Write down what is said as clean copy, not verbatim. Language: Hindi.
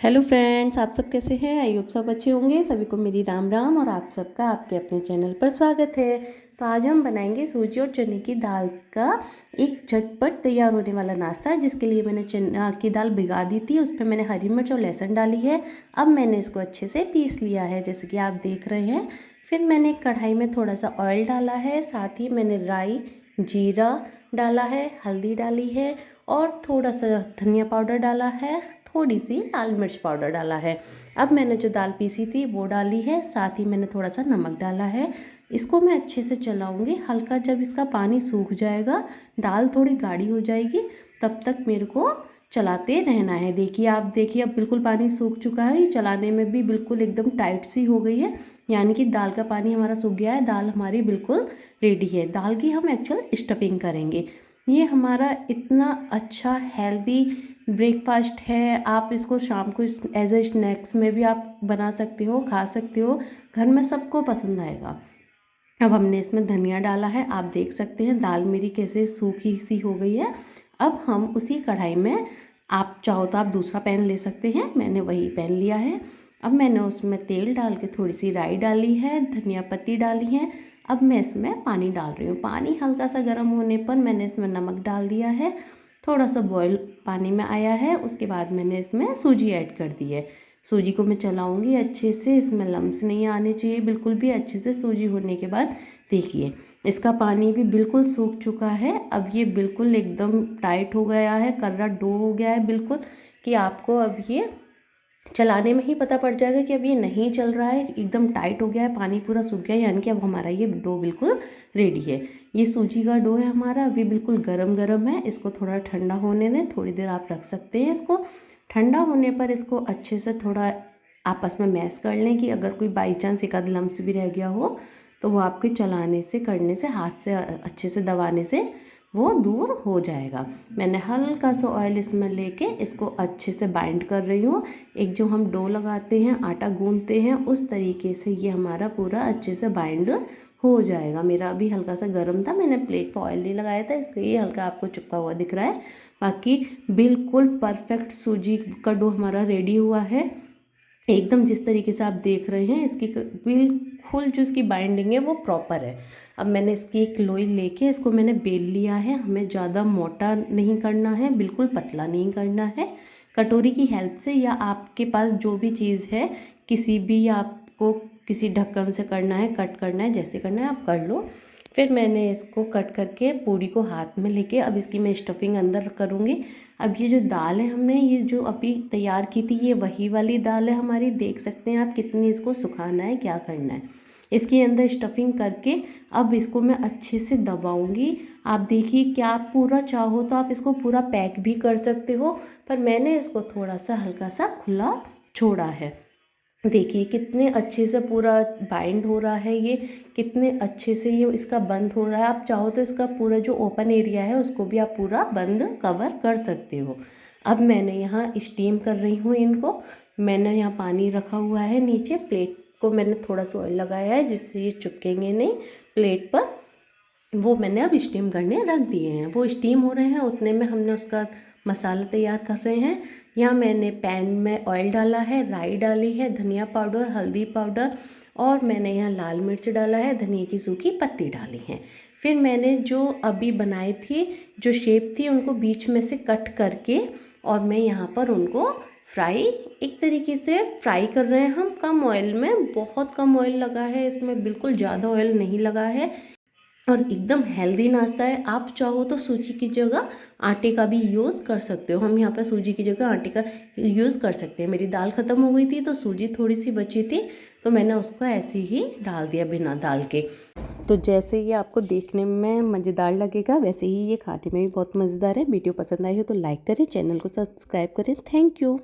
हेलो फ्रेंड्स, आप सब कैसे हैं। आई होप सब अच्छे होंगे। सभी को मेरी राम राम और आप सबका आपके अपने चैनल पर स्वागत है। तो आज हम बनाएंगे सूजी और चने की दाल का एक झटपट तैयार होने वाला नाश्ता, जिसके लिए मैंने चना की दाल भिगा दी थी। उस पर मैंने हरी मिर्च और लहसुन डाली है। अब मैंने इसको अच्छे से पीस लिया है, जैसे कि आप देख रहे हैं। फिर मैंने कढ़ाई में थोड़ा सा ऑयल डाला है, साथ ही मैंने राई जीरा डाला है, हल्दी डाली है और थोड़ा सा धनिया पाउडर डाला है, थोड़ी सी लाल मिर्च पाउडर डाला है। अब मैंने जो दाल पीसी थी वो डाली है, साथ ही मैंने थोड़ा सा नमक डाला है। इसको मैं अच्छे से चलाऊंगी। हल्का जब इसका पानी सूख जाएगा, दाल थोड़ी गाढ़ी हो जाएगी, तब तक मेरे को चलाते रहना है। देखिए, आप देखिए, अब बिल्कुल पानी सूख चुका है। चलाने में भी बिल्कुल एकदम टाइट सी हो गई है, यानी कि दाल का पानी हमारा सूख गया है। दाल हमारी बिल्कुल रेडी है। दाल की हम एक्चुअल स्टफिंग करेंगे। ये हमारा इतना अच्छा हेल्दी ब्रेकफास्ट है। आप इसको शाम को एज ए स्नैक्स में भी आप बना सकते हो, खा सकते हो। घर में सबको पसंद आएगा। अब हमने इसमें धनिया डाला है। आप देख सकते हैं दाल मेरी कैसे सूखी सी हो गई है। अब हम उसी कढ़ाई में, आप चाहो तो आप दूसरा पैन ले सकते हैं, मैंने वही पैन लिया है। अब मैंने उसमें तेल डाल के थोड़ी सी राई डाली है, धनिया पत्ती डाली है। अब मैं इसमें पानी डाल रही हूँ। पानी हल्का सा गर्म होने पर मैंने इसमें नमक डाल दिया है। थोड़ा सा बॉयल पानी में आया है, उसके बाद मैंने इसमें सूजी ऐड कर दी है। सूजी को मैं चलाऊंगी अच्छे से, इसमें लम्स नहीं आने चाहिए बिल्कुल भी। अच्छे से सूजी होने के बाद देखिए, इसका पानी भी बिल्कुल सूख चुका है। अब ये बिल्कुल एकदम टाइट हो गया है, कर्रा डो हो गया है बिल्कुल, कि आपको अब ये चलाने में ही पता पड़ जाएगा कि अब ये नहीं चल रहा है, एकदम टाइट हो गया है, पानी पूरा सूख गया है, यानी कि अब हमारा ये डो बिल्कुल रेडी है। ये सूजी का डो है हमारा, अभी बिल्कुल गरम गरम है। इसको थोड़ा ठंडा होने दें, थोड़ी देर आप रख सकते हैं इसको। ठंडा होने पर इसको अच्छे से थोड़ा आपस में मैश कर लें, कि अगर कोई बाई चांस एक आध लम्स भी रह गया हो तो वो आपके चलाने से, करने से, हाथ से अच्छे से दबाने से वो दूर हो जाएगा। मैंने हल्का सा ऑयल इसमें लेके इसको अच्छे से बाइंड कर रही हूँ। एक जो हम डो लगाते हैं, आटा गूंथते हैं, उस तरीके से ये हमारा पूरा अच्छे से बाइंड हो जाएगा। मेरा अभी हल्का सा गर्म था, मैंने प्लेट पर ऑयल नहीं लगाया था, इसलिए हल्का आपको चिपका हुआ दिख रहा है। बाकी बिल्कुल परफेक्ट सूजी का डो हमारा रेडी हुआ है, एकदम जिस तरीके से आप देख रहे हैं। इसकी बिल्कुल जो इसकी बाइंडिंग है वो प्रॉपर है। अब मैंने इसकी एक लोई लेके इसको मैंने बेल लिया है। हमें ज़्यादा मोटा नहीं करना है, बिल्कुल पतला नहीं करना है। कटोरी की हेल्प से, या आपके पास जो भी चीज़ है, किसी भी, आपको किसी ढक्कन से करना है, कट करना है, जैसे करना है आप कर लो। फिर मैंने इसको कट करके पूरी को हाथ में लेके अब इसकी मैं स्टफिंग अंदर करूँगी। अब ये जो दाल है, हमने ये जो अभी तैयार की थी, ये वही वाली दाल है हमारी। देख सकते हैं आप कितनी इसको सुखाना है, क्या करना है। इसके अंदर स्टफिंग करके अब इसको मैं अच्छे से दबाऊंगी। आप देखिए, क्या आप पूरा चाहो तो आप इसको पूरा पैक भी कर सकते हो, पर मैंने इसको थोड़ा सा हल्का सा खुला छोड़ा है। देखिए कितने अच्छे से पूरा बाइंड हो रहा है, ये कितने अच्छे से ये इसका बंद हो रहा है। आप चाहो तो इसका पूरा जो ओपन एरिया है उसको भी आप पूरा बंद कवर कर सकते हो। अब मैंने यहाँ स्टीम कर रही हूँ इनको। मैंने यहाँ पानी रखा हुआ है नीचे, प्लेट को मैंने थोड़ा सा ऑयल लगाया है जिससे ये चिपकेंगे नहीं प्लेट पर। वो मैंने अब स्टीम करने रख दिए हैं। वो स्टीम हो रहे हैं, उतने में हमने उसका मसाला तैयार कर रहे हैं। यहाँ मैंने पैन में ऑयल डाला है, राई डाली है, धनिया पाउडर, हल्दी पाउडर, और मैंने यहाँ लाल मिर्च डाला है, धनिया की सूखी पत्ती डाली है। फिर मैंने जो अभी बनाई थी, जो शेप थी, उनको बीच में से कट करके, और मैं यहाँ पर उनको फ्राई, एक तरीके से फ्राई कर रहे हैं हम, कम ऑयल में। बहुत कम ऑयल लगा है इसमें, बिल्कुल ज़्यादा ऑयल नहीं लगा है, और एकदम हेल्दी नाश्ता है। आप चाहो तो सूजी की जगह आटे का भी यूज़ कर सकते हो। हम यहाँ पर सूजी की जगह आटे का यूज़ कर सकते हैं। मेरी दाल ख़त्म हो गई थी तो सूजी थोड़ी सी बची थी, तो मैंने उसको ऐसे ही डाल दिया बिना दाल के। तो जैसे ये आपको देखने में मज़ेदार लगेगा, वैसे ही ये खाने में भी बहुत मज़ेदार है। वीडियो पसंद आई हो तो लाइक करें, चैनल को सब्सक्राइब करें। Thank you.